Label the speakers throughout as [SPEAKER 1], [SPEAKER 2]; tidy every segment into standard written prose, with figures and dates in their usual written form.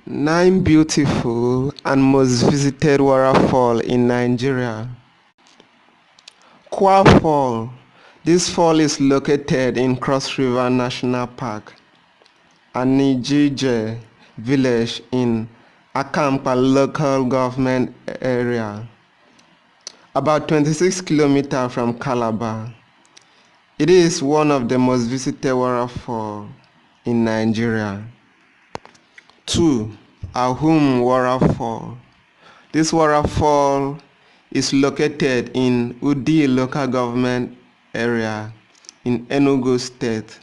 [SPEAKER 1] 9 beautiful and most visited waterfall in Nigeria. Kwa Fall. This fall is located in Cross River National Park, Anijije village in Akamkpa local government area, about 26 kilometers from Calabar. It is one of the most visited waterfalls in Nigeria. 2. Ahum Waterfall. This waterfall is located in Udi local government area in Enugu State,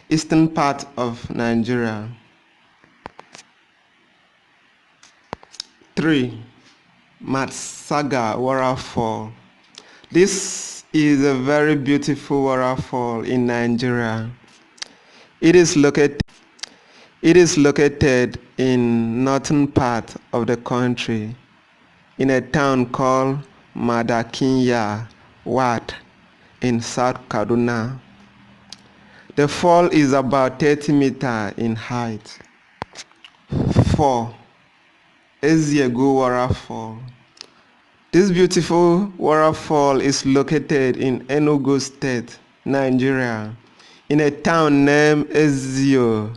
[SPEAKER 1] eastern part of Nigeria. 3. Matsaga Waterfall. This is a very beautiful waterfall in Nigeria. It is located in northern part of the country in a town called Madakinya Ward in South Kaduna. The fall is about 30 meters in height. 4. Eziegu Waterfall. This beautiful waterfall is located in Enugu State, Nigeria, in a town named Ezio.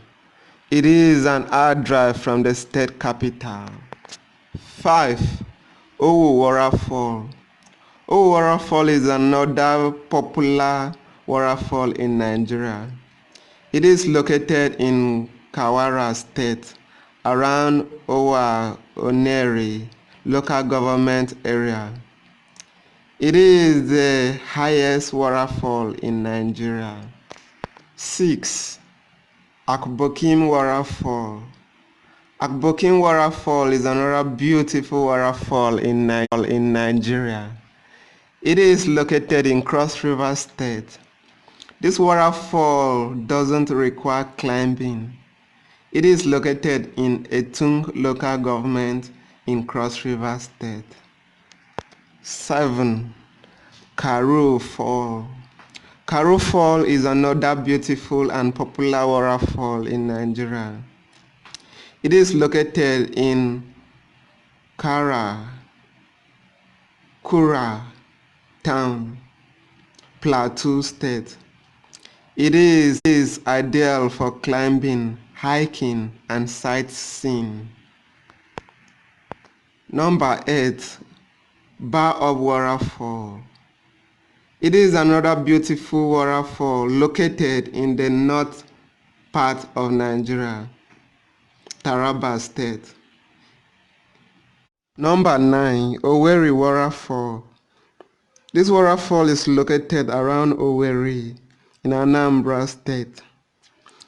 [SPEAKER 1] It is an hour drive from the state capital. 5. Owu Waterfall. Owu Waterfall is another popular waterfall in Nigeria. It is located in Kawara State, around Owa Oneri local government area. It is the highest waterfall in Nigeria. 6. Akbokim Waterfall. Akbokim Waterfall is another beautiful waterfall in Nigeria. It is located in Cross River State. This waterfall doesn't require climbing. It is located in Etung local government in Cross River State. 7. Karu Fall. Karu Fall is another beautiful and popular waterfall in Nigeria. It is located in Kura Town, Plateau State. It is ideal for climbing, hiking, and sightseeing. Number 8. Baob Waterfall. It is another beautiful waterfall located in the north part of Nigeria, Taraba State. Number 9. Owerri Waterfall. This waterfall is located around Owerri in Anambra State.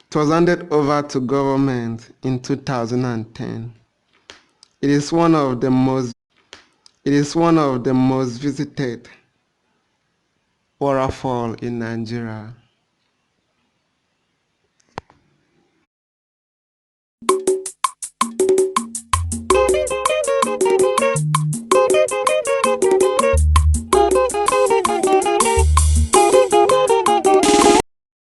[SPEAKER 1] It was handed over to government in 2010. It is one of the most visited waterfall in Nigeria.